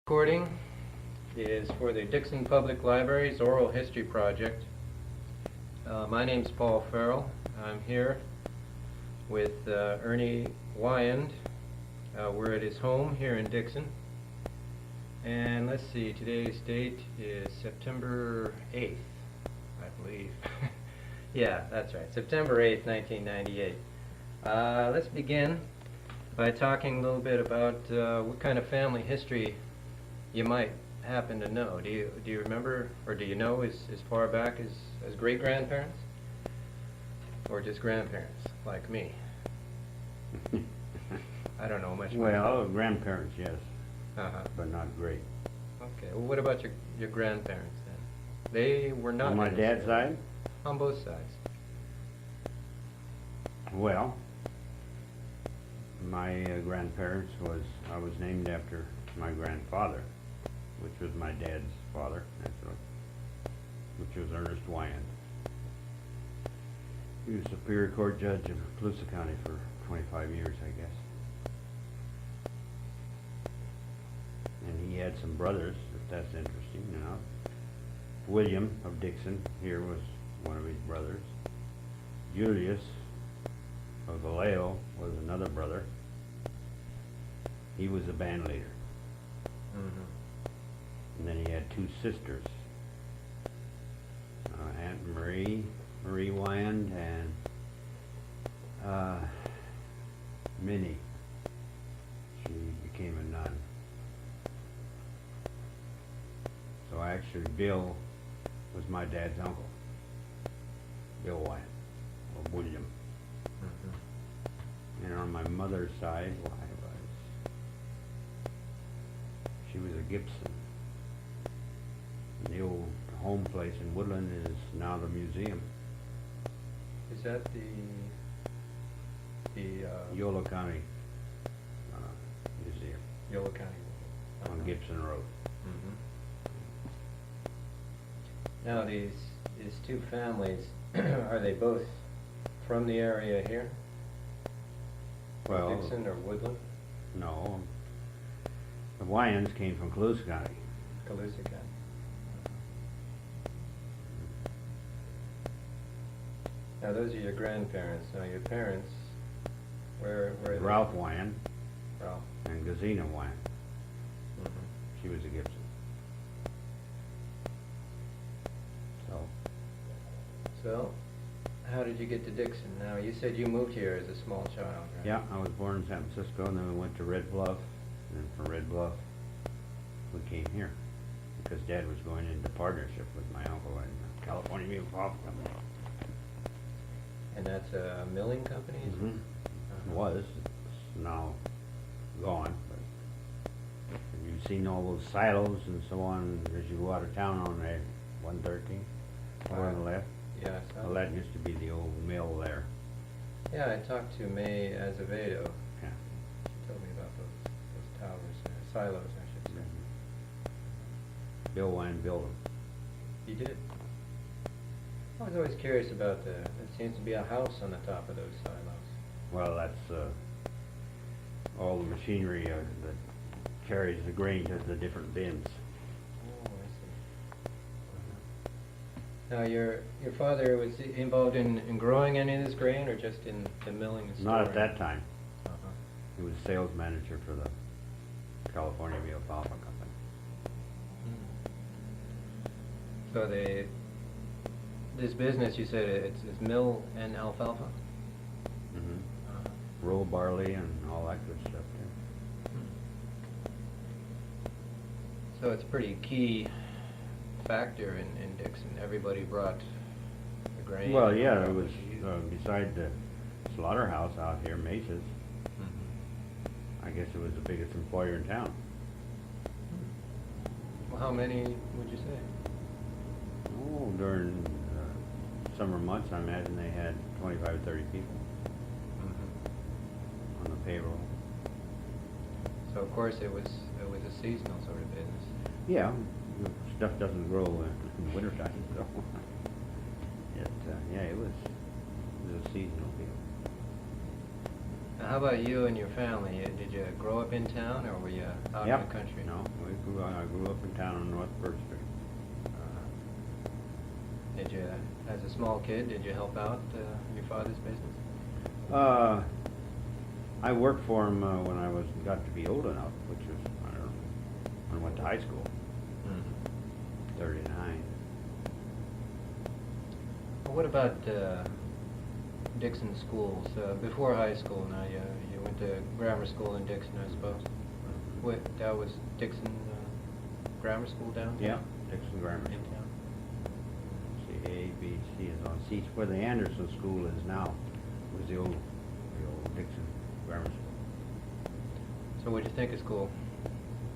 Recording is for the Dixon Public Library's Oral History Project. My name's Paul Ferrell. I'm here with Ernest Weyand. We're at his home here in Dixon. And let's see, today's date is September 8th, I believe. Yeah, that's right, September 8th, 1998. Let's begin by talking a little bit about what kind of family history you might happen to know. Do you remember, or do you know as far back as great-grandparents? Or just grandparents, like me? I don't know much. Well, grandparents, yes. But not great. Okay, well what about your grandparents then? They were not... On my dad's side? On both sides. Well, my grandparents I was named after my grandfather, which was my dad's father, which was Ernest Weyand. He was Superior Court Judge in Colusa County for 25 years, I guess. And he had some brothers, if that's interesting, you know. William of Dixon here was one of his brothers. Julius of Vallejo was another brother. He was a band leader. And then he had two sisters, Aunt Marie Weyand, and Minnie. She became a nun. So actually Bill was my dad's uncle, Bill Weyand, or William. And on my mother's side, she was a Gibson. And the old home place in Woodland is now the museum. Is that the Yolo County Museum Yolo County? on Gibson Road. Now these two families, are they both from the area here? Well, Dixon or Woodland? No. The Wyans came from Colusa County. Colusa County. Now those are your grandparents. Now your parents, where are they? Ralph Weyand Ralph. and Gazina Weyand. She was a Gibson. So, how did you get to Dixon? Now you said you moved here as a small child, right? Yeah, I was born in San Francisco, and then we went to Red Bluff, and from Red Bluff we came here because Dad was going into partnership with my uncle in the California Meal Pulp Company. And that's a milling company? It was. It's now gone. But you've seen all those silos and so on as you go out of town on that 113 over on the left. Yeah, I saw Well, that used to be the old mill there. Yeah, I talked to May Azevedo. Yeah. She told me about those towers, silos, I should say. Bill Weyand built them. He did. I was always curious about there seems to be a house on the top of those silos. Well, that's all the machinery that carries the grain to the different bins. Oh, I see. Now, your father was involved in growing any of this grain, or just in the milling and storing? Not at that time. Uh-huh. He was sales manager for the California Meal Alfalfa Company. So this business, you said it's mill and alfalfa? Roll barley and all that good stuff there. So it's a pretty key factor in Dixon. Everybody brought the grain. Well, yeah, it was beside the slaughterhouse out here, Mesa's. I guess it was the biggest employer in town. Well, how many would you say? Oh, during summer months, I imagine they had 25 or 30 people on the payroll. So of course it was a seasonal sort of business. Yeah, stuff doesn't grow in the wintertime, so yeah, it was a seasonal deal. How about you and your family? Did you grow up in town, or were you out Yep. in the country? No, I grew up in town on North First Street. Did you, as a small kid, did you help out your father's business? I worked for him when I got to be old enough, which was, I don't know, when I went to high school, 39. Well, what about Dixon schools? Before high school now, you went to grammar school in Dixon, I suppose? That was Dixon Grammar School downtown? Yeah, Dixon Grammar. In town? See, A, B, C is on C. Where the Anderson School is now was the old Dixon Grammar School. So what'd you think of school?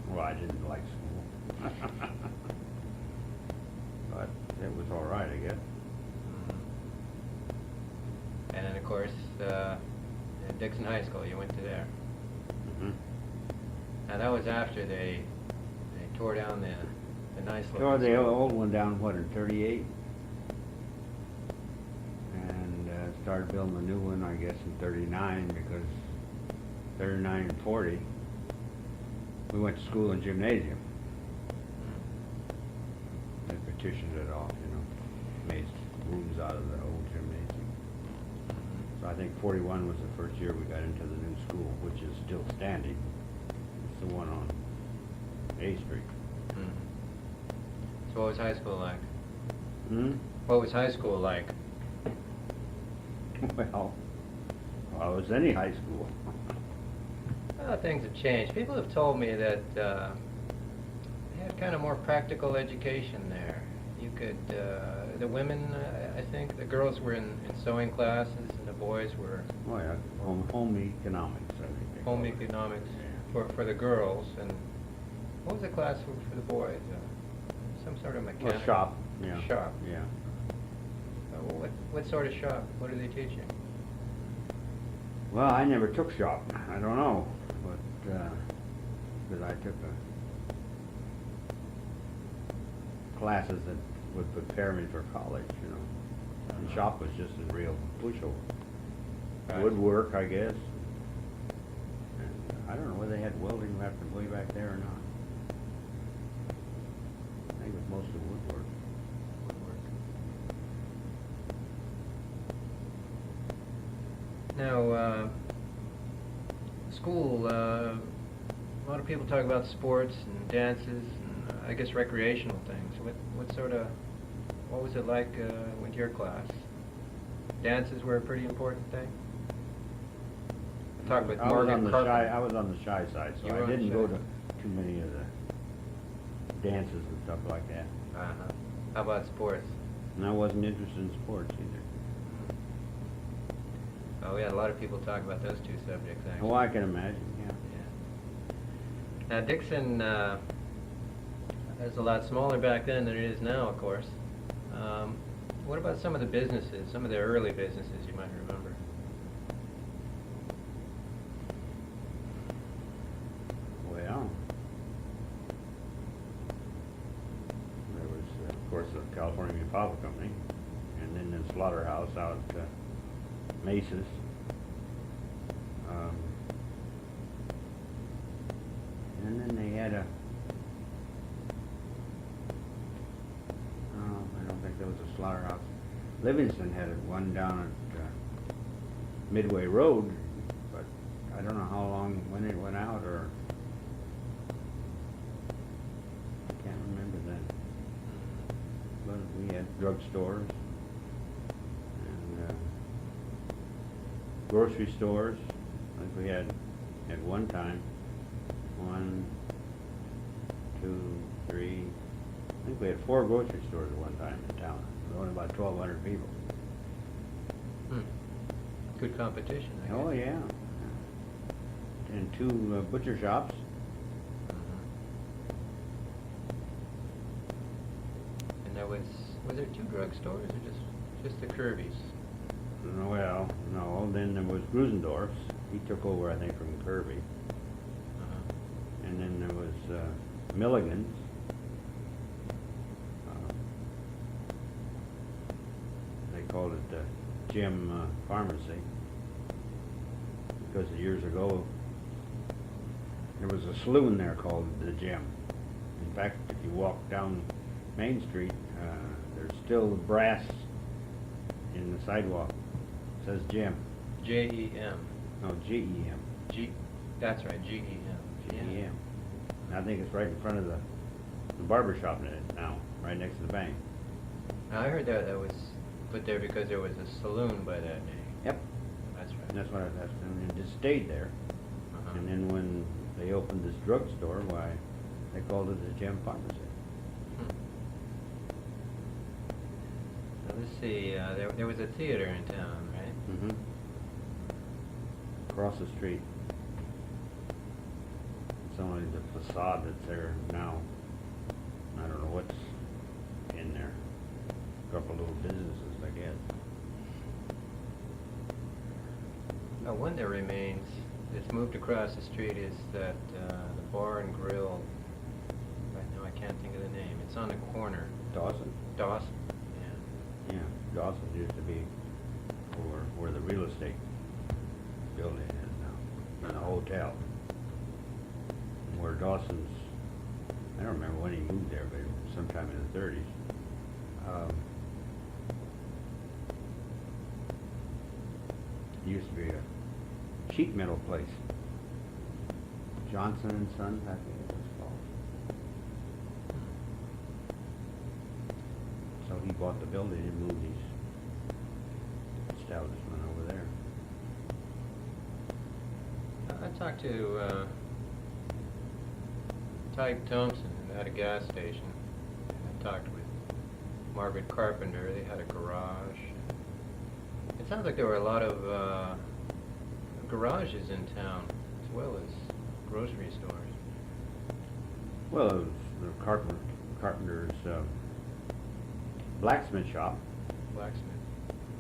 Well, I didn't like school. But it was all right, I guess. And then, of course, Dixon High School, you went to there. Now, that was after they tore down the nice looking Tore the school. old one down, what, in 38? And started building a new one, I guess, in 39, because 39 and 40, we went to school in gymnasium. They petitioned it off, made rooms out of the old gymnasium. So I think 41 was the first year we got into the new school, which is still standing. It's the one on A Street. So what was high school like? Hmm? What was high school like? Well, it was any high school. Well, things have changed. People have told me that they had kind of more practical education there. You could, the women, I think, the girls were in sewing classes, and the boys were Oh yeah, home economics, I think they home call it. economics Yeah. for the girls. And what was the class for the boys? Some sort of mechanic? Well, shop, yeah. Shop. Yeah. What sort of shop? What do they teach you? Well, I never took shop. I don't know, but because I took classes that would prepare me for college, And shop was just a real pushover. Right. Woodwork, I guess. And I don't know whether they had welding way back there or not. I think it was mostly woodwork. Now, school, a lot of people talk about sports and dances and I guess recreational things. What was it like with your class? Dances were a pretty important thing? I talked with Morgan Carpenter. I was on the shy side, so You were I on the didn't shy go to side. too many of the dances and stuff like that. Uh-huh. How about sports? And I wasn't interested in sports either. Oh, we had a lot of people talk about those two subjects, actually. Oh, I can imagine, yeah. Now, Dixon is a lot smaller back then than it is now, of course. What about some of the businesses, some of the early businesses you might remember? Well, there was, of course, the California Meat Papa Company, and then the slaughterhouse out at Mace's. And then they had I don't think there was a slaughterhouse. Livingston had one down at Midway Road, but I don't know how long, when it went out, or I can't remember then. But we had drugstores and grocery stores. I think we had at one time 1, 2, 3. I think we had 4 grocery stores at one time in town. There were only about 1,200 people. Good competition, I guess. Oh yeah. And 2 butcher shops. And there was there 2 drugstores or just the Kirby's? Well, no. Then there was Grusendorf's. He took over, I think, from Kirby. And then there was Milligan's. They called it Jim Pharmacy. because years ago there was a saloon there called the Gem. In fact, if you walk down Main Street, there's still brass in the sidewalk. It says Gem. J-E-M. No, G-E-M. That's right, G-E-M. G-E-M. And I think it's right in front of the barber shop in it now, right next to the bank. Now, I heard that was put there because there was a saloon by that name. Yep. That's right. And that's what and it just stayed there. Uh-huh. And then when they opened this drugstore, why, they called it the Gem Pharmacy. Now, let's see, there was a theater in town, right? Mm-hmm. Across the street. It's only the facade that's there now. I don't know what's in there. A couple little businesses, I guess. Now, one that remains, that's moved across the street, is that the Bar and Grill. Right now, I can't think of the name. It's on the corner. Dawson? Dawson. Yeah, Dawson used to be where the real estate building is now, and the hotel. Where Dawson's, I don't remember when he moved there, but sometime in the 30s. It used to be a sheet metal place. Johnson and Sons, I think it was called. So he bought the building and moved his establishment over there. I talked to Tyke Thompson at a gas station. I talked with Margaret Carpenter. They had a garage. It sounds like there were a lot of garages in town, as well as grocery stores. Well, it was the Carpenter's blacksmith shop, Blacksmith.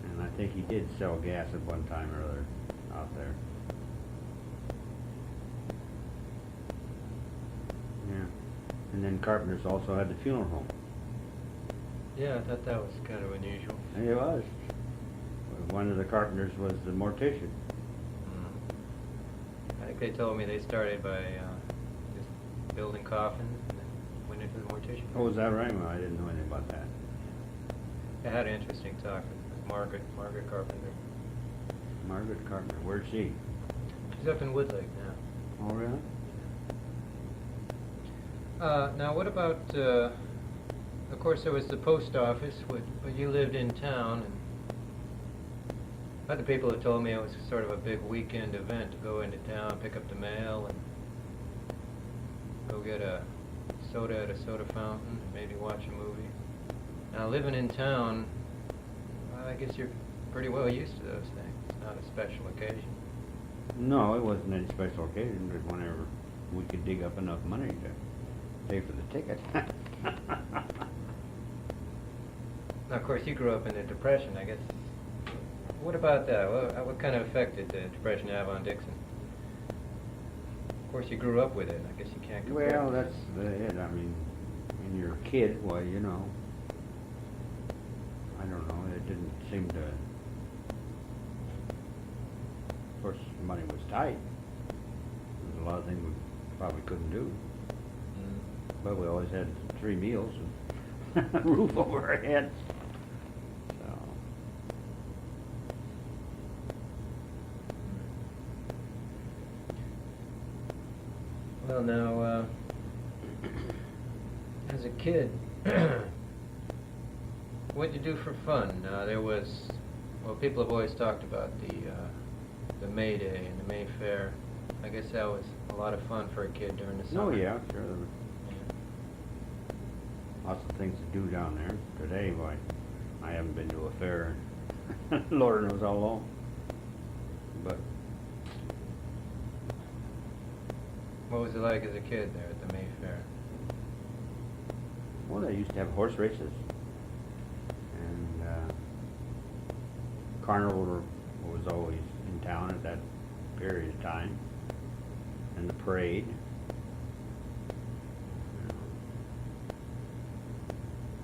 and I think he did sell gas at one time or other out there. Yeah, and then Carpenter's also had the funeral home. Yeah, I thought that was kind of unusual. And it was. One of the Carpenters was the mortician. I think they told me they started by just building coffins and then went into the mortician. Oh, is that right? Well, I didn't know anything about that. I had an interesting talk with Margaret Carpenter. Margaret Carpenter, where's she? She's up in Woodlake now. Oh, really? Now, what about, of course, there was the post office, but you lived in town, and other people have told me it was sort of a big weekend event to go into town, pick up the mail, and go get a soda at a soda fountain, and maybe watch a movie. Now, living in town, I guess you're pretty well used to those things. It's not a special occasion. No, it wasn't any special occasion, but whenever we could dig up enough money to pay for the ticket. Now, of course, you grew up in the Depression, I guess. What about that? What kind of effect did the Depression have on Dixon? Of course, you grew up with it. I guess you can't compare. Well, that's it. I mean, when you're a kid, well, you know, I don't know, it didn't seem to, of course, money was tight. There was a lot of things we probably couldn't do. But we always had 3 meals and a roof over our heads. So. Well, now, as a kid, what'd you do for fun? There was, well, people have always talked about the May Day and the May Fair. I guess that was a lot of fun for a kid during the summer. Oh, yeah, sure. Lots of things to do down there. Today, why, I haven't been to a fair in Lord knows how long. But What was it like as a kid there at the May Fair? well, they used to have horse races. And carnival was always in town at that period of time. And the parade.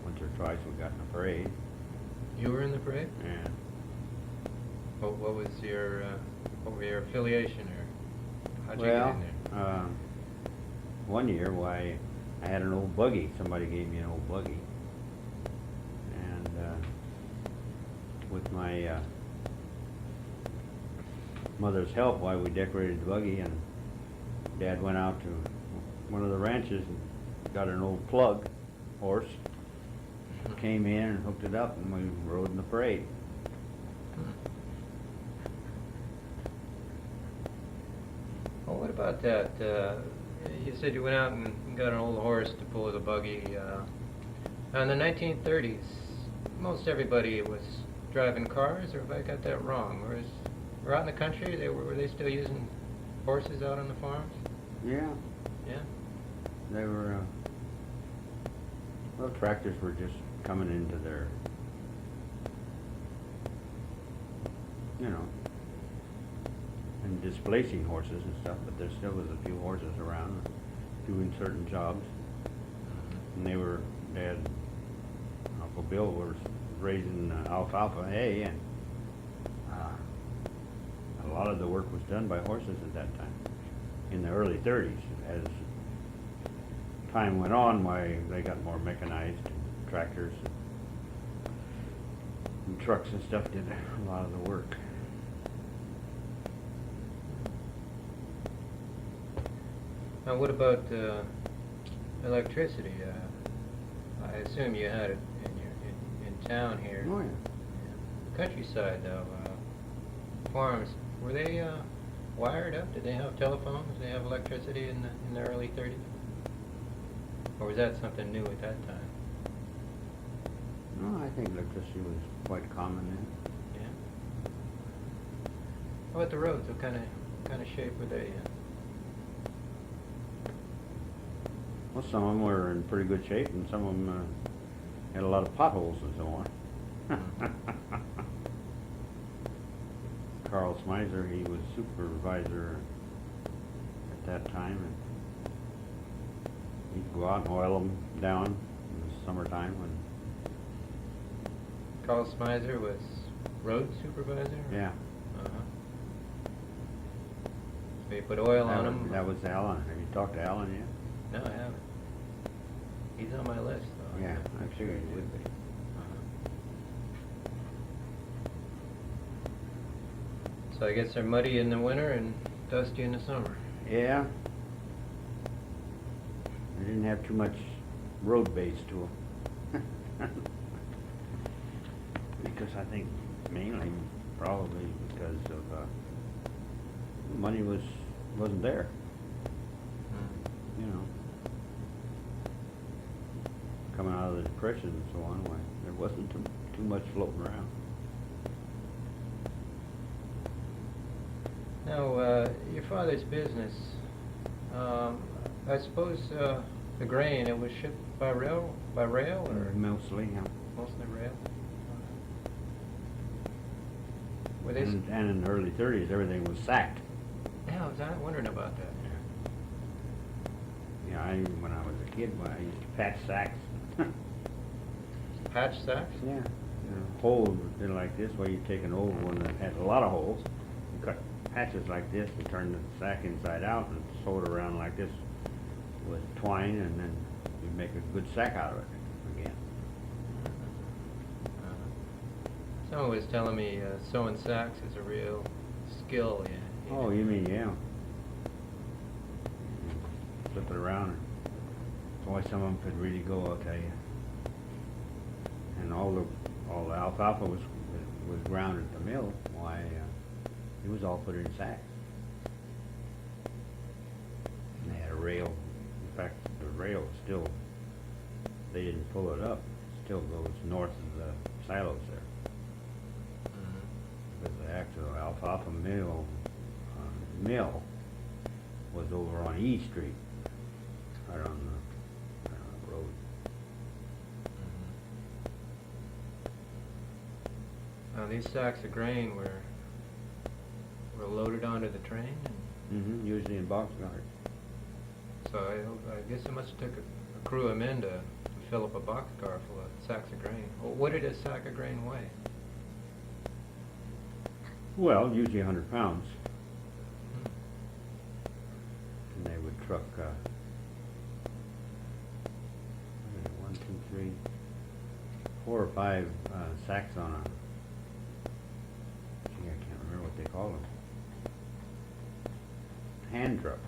Once or twice we got in the parade. You were in the parade? Yeah. What was your, What were your affiliation, or how'd you get Well, in there? one year, why, I had an old buggy. Somebody gave me an old buggy. And with my mother's help, why, we decorated the buggy, and Dad went out to one of the ranches and got an old plug horse, came in and hooked it up, and we rode in the parade. Well, what about that? You said you went out and got an old horse to pull the buggy. Now in the 1930s, most everybody was driving cars, or have I got that wrong? Were out in the country, were they still using horses out on the farms? Yeah, Yeah? they were, well, tractors were just coming into their, you know, and displacing horses and stuff, but there still was a few horses around doing certain jobs. And they were, Dad, Uncle Bill was raising alfalfa hay, and a lot of the work was done by horses at that time, in the early 30s. As time went on, why, they got more mechanized, tractors and trucks and stuff did a lot of the work. Now what about electricity? I assume you had it in town here. Oh, yeah. Countryside though, farms, were they wired up? Did they have telephones? Did they have electricity in the early 30s? Or was that something new at that time? No, I think electricity was quite common then. Yeah. How about the roads? What kind of shape were they in? Well, some of them were in pretty good shape, and some of them had a lot of potholes and so on. Carl Smizer, he was supervisor at that time, and he'd go out and oil them down in the summertime when. Carl Smizer was road supervisor? Yeah. Uh-huh. So you put oil on That them? that was Alan. Have you talked to Alan yet? No, I haven't. He's on my list, though. Yeah, I figured he would be. So I guess they're muddy in the winter and dusty in the summer. Yeah. They didn't have too much road base to them. Because I think mainly, probably because of money wasn't there. You know, coming out of the Depression and so on, why there wasn't too much floating around. Now, your father's business, I suppose the grain, it was shipped by rail, or Mostly, yeah. mostly rail? Were they? And in the early 30s, everything was sacked. Yeah, I was wondering about that. Yeah, when I was a kid, I used to patch sacks. Patch sacks? Yeah. Holes did like this, where you take an old one that had a lot of holes, you cut patches like this and turn the sack inside out and sew it around like this with twine, and then you make a good sack out of it again. Someone was telling me sewing sacks is a real skill. Yeah. Oh, you mean, yeah. Flip it around. That's why some of them could really go, I'll tell you. And all the alfalfa was ground at the mill. Why, it was all put in sacks. And they had a rail. In fact, the rail still, they didn't pull it up. It still goes north of the silos there. Because the actual alfalfa mill was over on E Street, right on the road. Now these sacks of grain were loaded onto the train, and Usually in boxcars. so I guess it must have took a crew of men to fill up a boxcar full of sacks of grain. Well, what did a sack of grain weigh? Well, usually 100 pounds. truck, what is it, 1, 2, 3, 4 or 5 sacks on a, gee, I can't remember what they call them. Hand truck.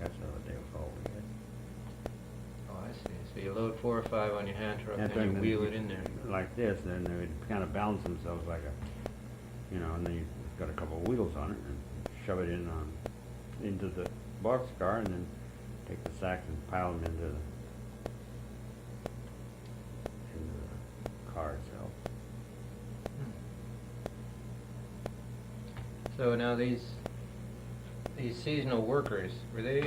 That's what they were called. Oh, I see. So you load 4 or 5 on your hand truck, That's and you right, wheel it in there. Like this, then they would kind of balance themselves like a, you know, and then you've got a couple of wheels on it and shove it into the boxcar, and then take the sacks and pile them into the car itself. So now these seasonal workers, were they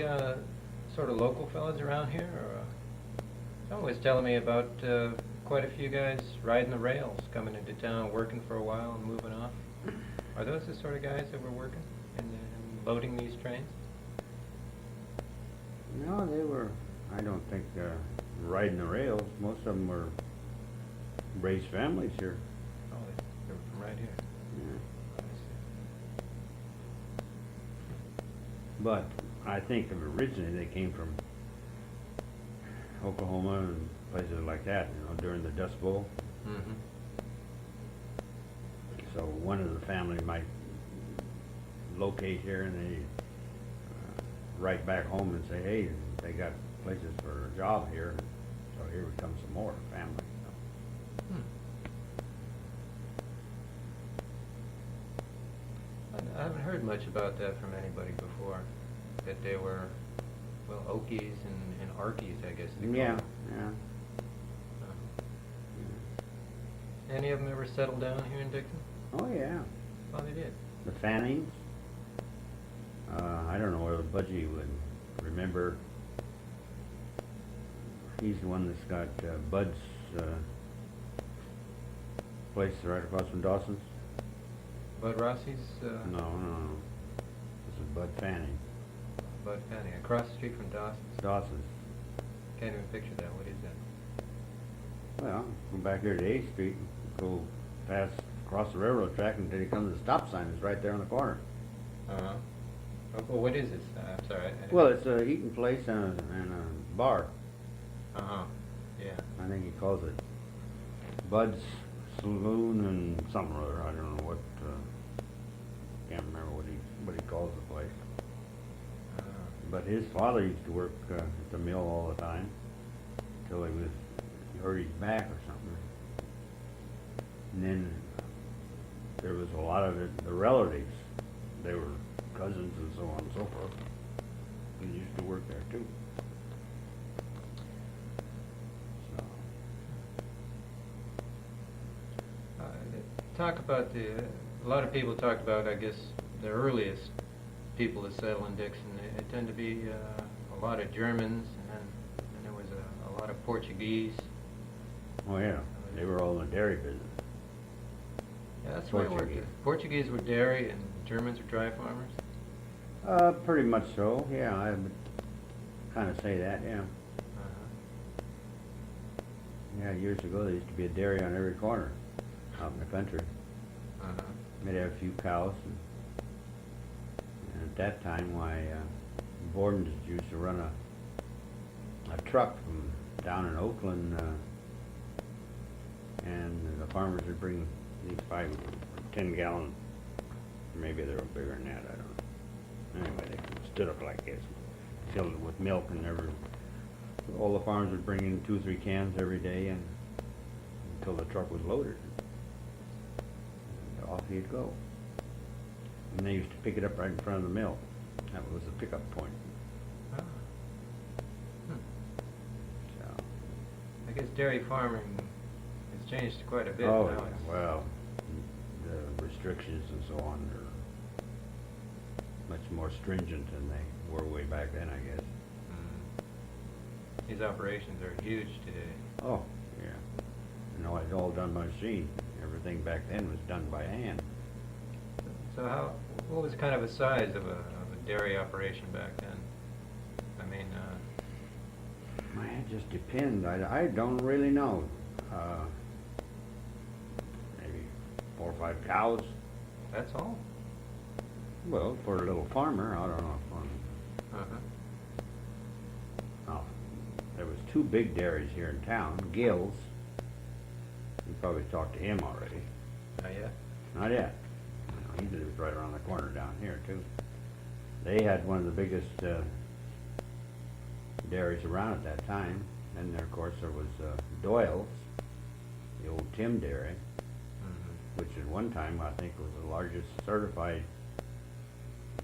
sort of local fellas around here, or someone was telling me about quite a few guys riding the rails, coming into town, working for a while and moving off. Are those the sort of guys that were working and loading these trains? No, they were, I don't think, riding the rails. Most of them were raised families here. Oh, they were from right here. Yeah. I see. But I think originally they came from Oklahoma and places like that, you know, during the Dust Bowl. Mm-hmm. So one of the family might locate here and they write back home and say, hey, they got places for a job here. So here we come some more family. I haven't heard much about that from anybody before, that they were, well, Okies and Arkies, I guess they call Yeah, them. yeah. Any of them ever settled down here in Dixon? Oh, yeah. Oh, they did. The Fannings. I don't know whether Budgie would remember. He's the one that's got Bud's place right across from Dawson's. Bud Rossi's? No. This is Bud Fanning. Bud Fanning, across the street from Dawson's. Dawson's. Can't even picture that. What is that? Well, go back here to 8th Street, go past across the railroad track until you come to the stop sign. It's right there on the corner. Uh-huh. Well, what is this? I'm sorry. Well, it's a eating place and a bar. Uh-huh. Yeah. I think he calls it Bud's Saloon and something or other. I don't know what. Can't remember what he calls the place. But his father used to work at the mill all the time until he hurt his back or something. And then there was a lot of the relatives. They were cousins and so on and so forth. He used to work there too. So. Talk about a lot of people talk about, I guess, the earliest people to settle in Dixon. It tend to be a lot of Germans, and there was a lot of Portuguese. Oh yeah, they were all in the dairy business. Yeah, that's the way it worked. Portuguese were dairy and Germans were dry farmers? Pretty much so, yeah, I would kind of say that, yeah. Uh-huh. Yeah, years ago there used to be a dairy on every corner out in the country. Uh-huh. They'd have a few cows. And at that time, Borden's used to run a truck from down in Oakland, and the farmers would bring these 5 or 10 gallon, maybe they were bigger than that, I don't know. Anyway, they stood up like this, filled it with milk, and all the farmers would bring in 2 or 3 cans every day, and until the truck was loaded. And off he'd go. And they used to pick it up right in front of the mill. That was the pickup point. Ah. Hmm. So. I guess dairy farming has changed quite a bit Oh, now. yeah, well, the restrictions and so on are much more stringent than they were way back then, I guess. These operations are huge today. Oh, yeah. You know, it's all done by machine. Everything back then was done by hand. So what was kind of a size of a dairy operation back then? I mean, It just depends. I don't really know. Maybe 4 or 5 cows. that's all? Well, for a little farmer, I don't know. Uh-huh. there was two big dairies here in town, Gill's. You probably talked to him already. Not yet? Not yet. No, he lives right around the corner down here too. They had one of the biggest dairies around at that time. And there, of course, there was Doyle's, the old Tim Dairy, which at one time I think was the largest certified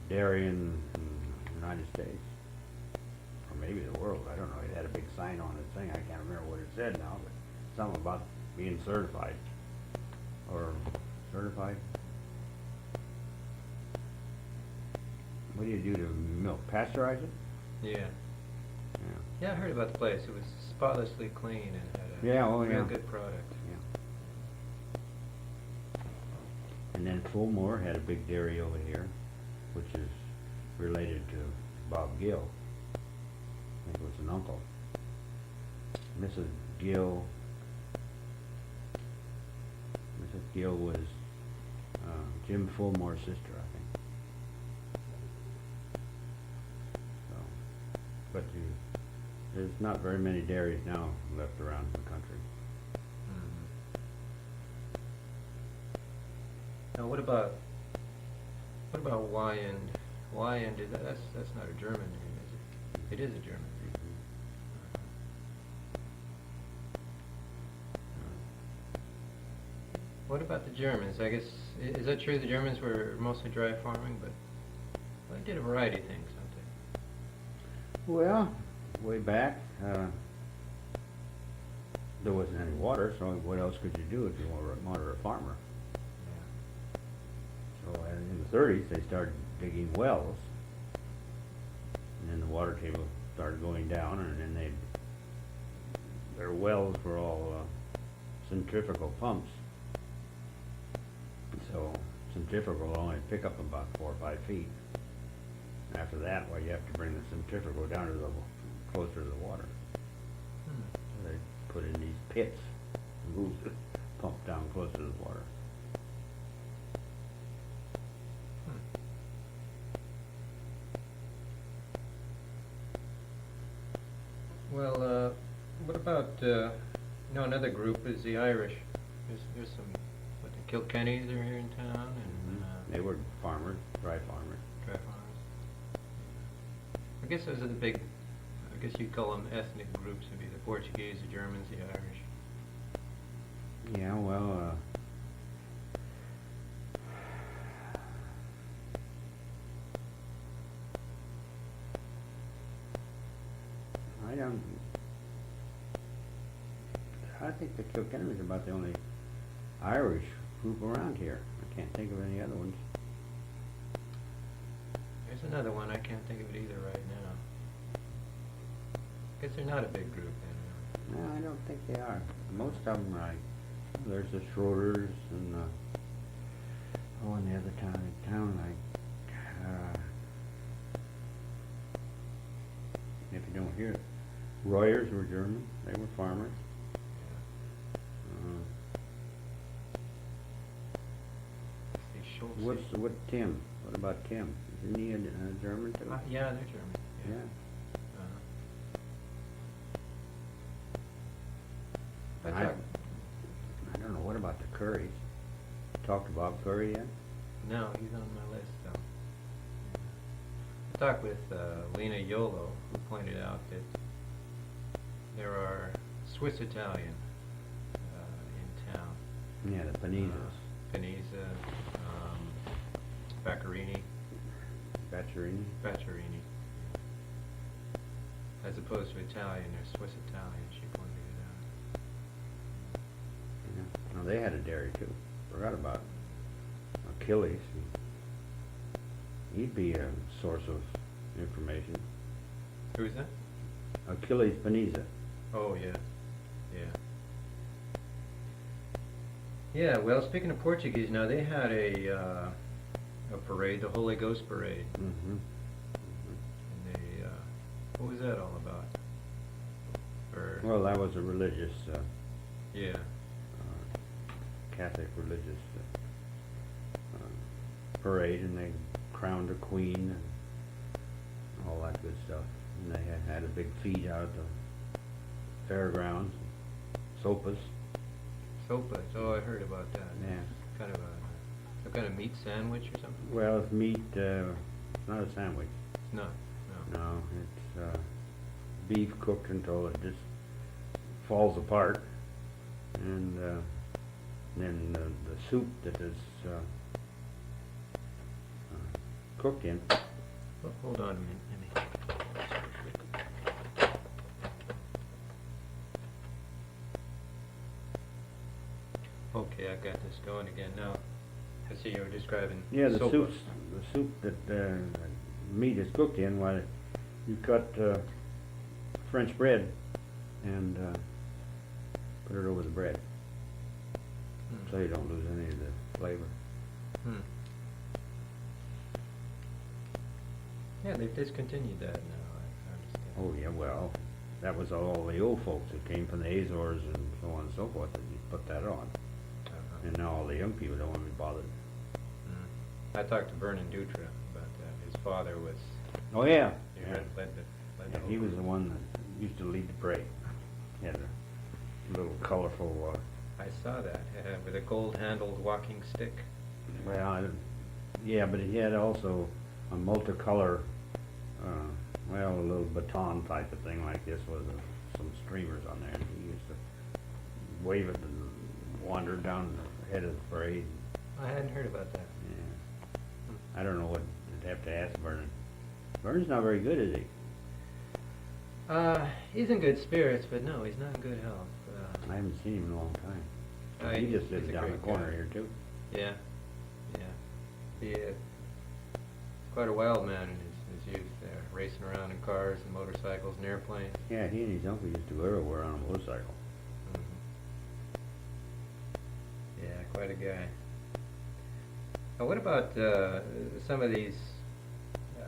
dairy in the United States, or maybe the world. I don't know. It had a big sign on its thing. I can't remember what it said now, but something about being certified or certified. What do you do to milk? Pasteurize it? Yeah. Yeah. Yeah, I heard about the place. It was spotlessly clean and had a yeah. real good product. Yeah. And then Fulmore had a big dairy over here, which is related to Bob Gill. I think it was an uncle. Mrs. Gill was Jim Fulmore's sister, I think. So, but there's not very many dairies now left around the country. Now, what about Weyand? Weyand is that's not a German name, is it? It is a German name. What about the Germans? I guess is that true? The Germans were mostly dry farming, but they did a variety of things, don't they? Well, way back, there wasn't any water, so what else could you do if you were a farmer? So in the 30s, they started digging wells, and then the water table started going down, and then their wells were all centrifugal pumps. So centrifugal will only pick up about 4 or 5 feet. After that, well, you have to bring the centrifugal down to closer to the water. So they put in these pits and move the pump down closer to the water. Well, what about another group is the Irish. There's some the Kilkennys are here in town, and they were farmers, dry farmers. Dry farmers. I guess those are the big. I guess you'd call them ethnic groups. Would be the Portuguese, the Germans, the Irish. Yeah, well. I think the Kilkennys are about the only Irish group around here. I can't think of any other ones. There's another one. I can't think of it either right now. I guess they're not a big group then. No, I don't think they are. Most of them are there's the Schroeders and in the other town if you don't hear it. Royers were German. They were farmers. What Tim? What about Tim? Isn't he a German too? Yeah, they're German. Yeah. I don't know. What about the Currys? Talked to Bob Curry yet? No, he's on my list though. I talked with Lena Yolo, who pointed out that there are Swiss Italian in town. Yeah, the Panizas. Panizza, Baccarini. Baccarini. As opposed to Italian, they're Swiss Italian, she pointed it out. Yeah. No, they had a dairy too. Forgot about Achilles. He'd be a source of information. Who's that? Achilles Panizza. Oh, yeah. Yeah, well, speaking of Portuguese, now they had a parade, the Holy Ghost Parade. And they, what was that all about? Well, that was a religious, Catholic religious parade, and they crowned a queen and all that good stuff. And they had a big feed out at the fairgrounds, sopas. Sopas. Oh, I heard about that. Yeah. Kind of some kind of meat sandwich or something? Well, it's meat, it's not a sandwich. It's not. No. No, it's beef cooked until it just falls apart, and then the soup that is cooked in. Oh, hold on a minute. Okay, I got this going again now. I see you were describing Yeah, the sopa. soup that meat is cooked in. Why, you cut French bread and put it over the bread, so you don't lose any of the flavor. Hmm. Yeah, they've discontinued that now, I understand. Oh yeah, well, that was all the old folks that came from the Azores and so on and so forth that you put that on. Uh-huh. And now all the young people don't want to be bothered. I talked to Vernon Dutra about that. His father was... Oh yeah, He yeah. led the He whole was the group. one that used to lead the parade. He had a little colorful, I saw that, with a gold-handled walking stick. yeah, but he had also a multicolor, well, a little baton type of thing like this with some streamers on there. And he used to wave it and wander down the head of the parade. I hadn't heard about that. Yeah. I don't know what you'd have to ask Vernon. Vernon's not very good, is he? He's in good spirits, but no, he's not in good health. I haven't seen him in a long time. He just lives he's a down the great corner guy. here too. Yeah, yeah. He quite a wild man in his youth, racing around in cars and motorcycles and airplanes. Yeah, he and his uncle used to go everywhere on a motorcycle. Yeah, quite a guy. Now, what about some of these,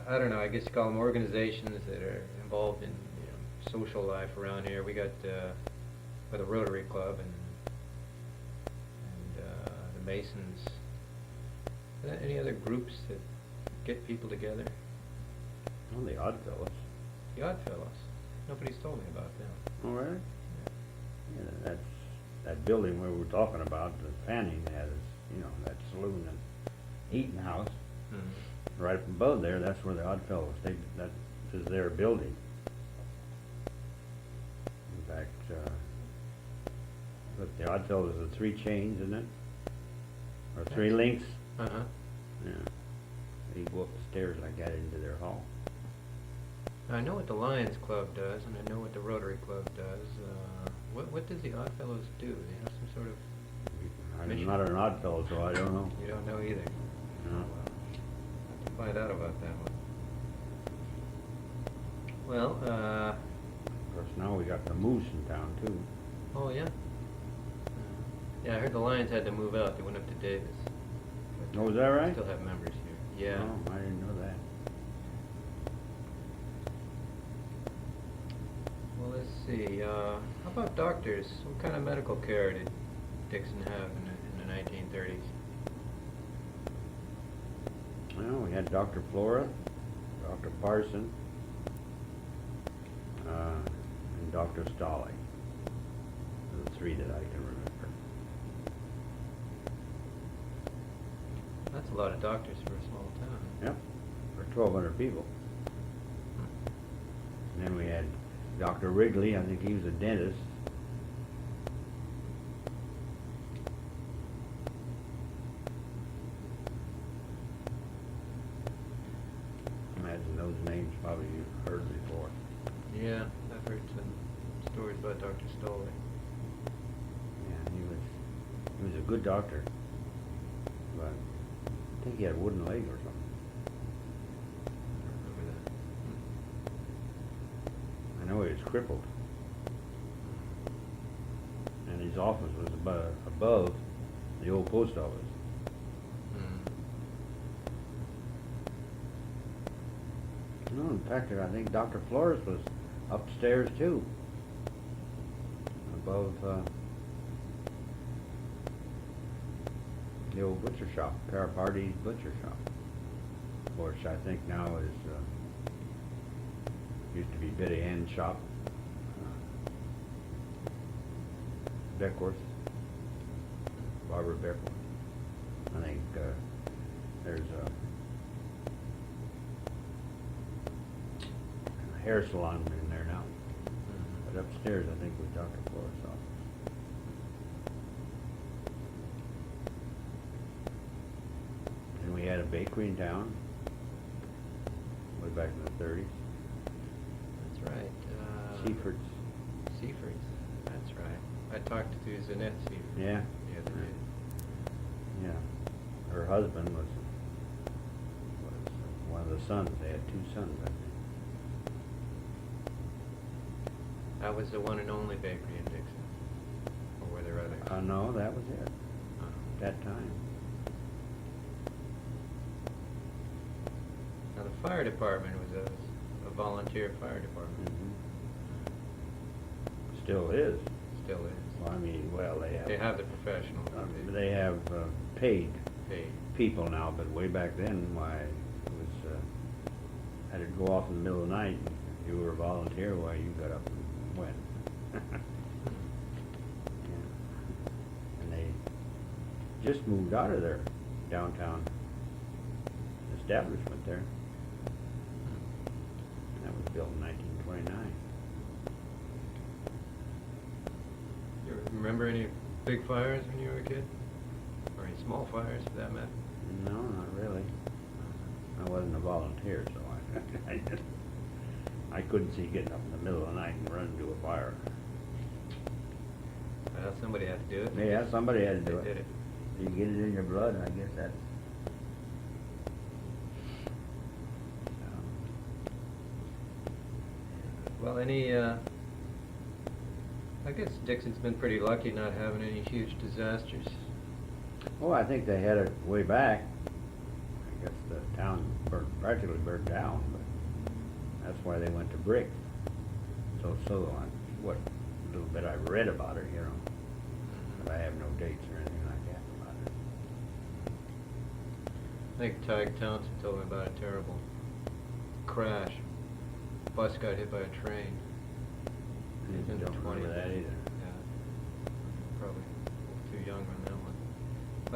I don't know, I guess you call them organizations that are involved in social life around here? We got the Rotary Club and the Masons. Are there any other groups that get people together? Oh, the Oddfellows. The Oddfellows. Nobody's told me about them. Oh, really? Yeah, that building where we're talking about, the Fanning has, that saloon and eating house. Mm-hmm. Right up above there, that's where the Oddfellows, that is their building. In fact, look, the Oddfellows are 3 chains, isn't it? Or 3 links. Uh-huh. Yeah. You go up the stairs like that into their hall. I know what the Lions Club does, and I know what the Rotary Club does. What does the Oddfellows do? They have some sort of... I'm mission? not an Oddfellow, so I don't know. You don't know either. No. Have to find out about that one. Well, Of course, now we got the Moose in town too. oh yeah? Yeah, I heard the Lions had to move out. They went up to Davis. But Oh, is that right? still have members here. Yeah. Oh, I didn't know that. Well, let's see. How about doctors? What kind of medical care did Dixon have in the 1930s? Well, we had Dr. Flora, Dr. Parsons, and Dr. Stolley. The 3 that I can remember. That's a lot of doctors for a small town. Yep, for 1,200 people. And then we had Dr. Wrigley, I think he was a dentist. Imagine those names probably you've heard before. Yeah, I've heard some stories about Dr. Stolley. Yeah, he was a good doctor, but I think he had a wooden leg or something. I remember that. I know he was crippled, and his office was above the old post office. No, in fact, I think Dr. Flores was upstairs too, above the old butcher shop, Paraparty's butcher shop, which I think now is used to be Betty Ann's shop. Beckworth, Barbara Beckworth. I think there's a hair salon in there now. But upstairs, I think was Dr. Flores' office. And we had a bakery in town, way back in the 30s. That's right. Seaford's. Seaford's. That's right. I talked to Zanette Seaford. Yeah. The other day. Yeah. Her husband was one of the sons. They had two sons, I think. That was the one and only bakery in Dixon. Or were there others? No, that was it. That time. Now the fire department was a volunteer fire department. Still is. Still is. Well, I mean, They have the professional. they have paid Paid. people now, but way back then, why, it was, had to go off in the middle of the night. If you were a volunteer, why, you got up and went. Yeah. And they just moved out of their downtown establishment there. And that was built in 1929. You remember any big fires when you were a kid? Or any small fires for that matter? No, not really. I wasn't a volunteer, so I couldn't see getting up in the middle of the night and running to a fire. Well, somebody had to do it. Yeah, somebody had to do They did it. it. You get it in your blood, I guess that's... Well, I guess Dixon's been pretty lucky not having any huge disasters. Oh, I think they had it way back. I guess the town practically burned down, but that's why they went to brick. So on what little bit I read about it, you know. But I have no dates or anything like that about it. I think Tig Townsend told me about a terrible crash. Bus got hit by a train. He's in the Don't 20s. remember that either. Yeah, probably too young on that one.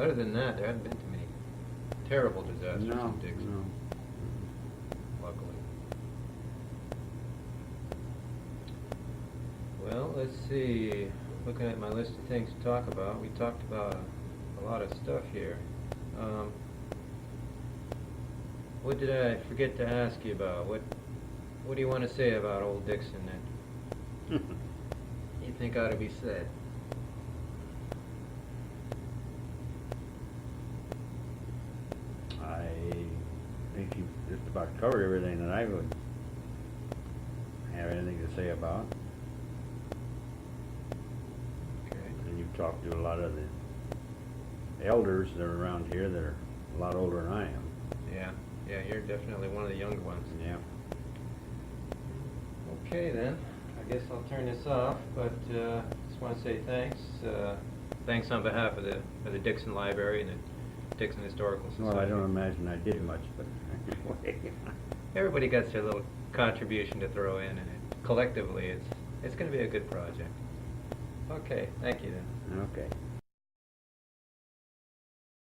Other than that, there haven't been too many terrible disasters No, in Dixon, no. luckily. Well, let's see. Looking at my list of things to talk about, we talked about a lot of stuff here. What did I forget to ask you about? What do you want to say about old Dixon that you think ought to be said? I think you just about covered everything that I would have anything to say about. Okay. And you've talked to a lot of the elders that are around here that are a lot older than I am. Yeah, you're definitely one of the younger ones. Yeah. Okay then, I guess I'll turn this off, but just want to say thanks. Thanks on behalf of the Dixon Library and the Dixon Historical Society. Well, I don't imagine I did much, but anyway. Everybody gets their little contribution to throw in, and collectively it's going to be a good project. Okay, thank you then. Okay.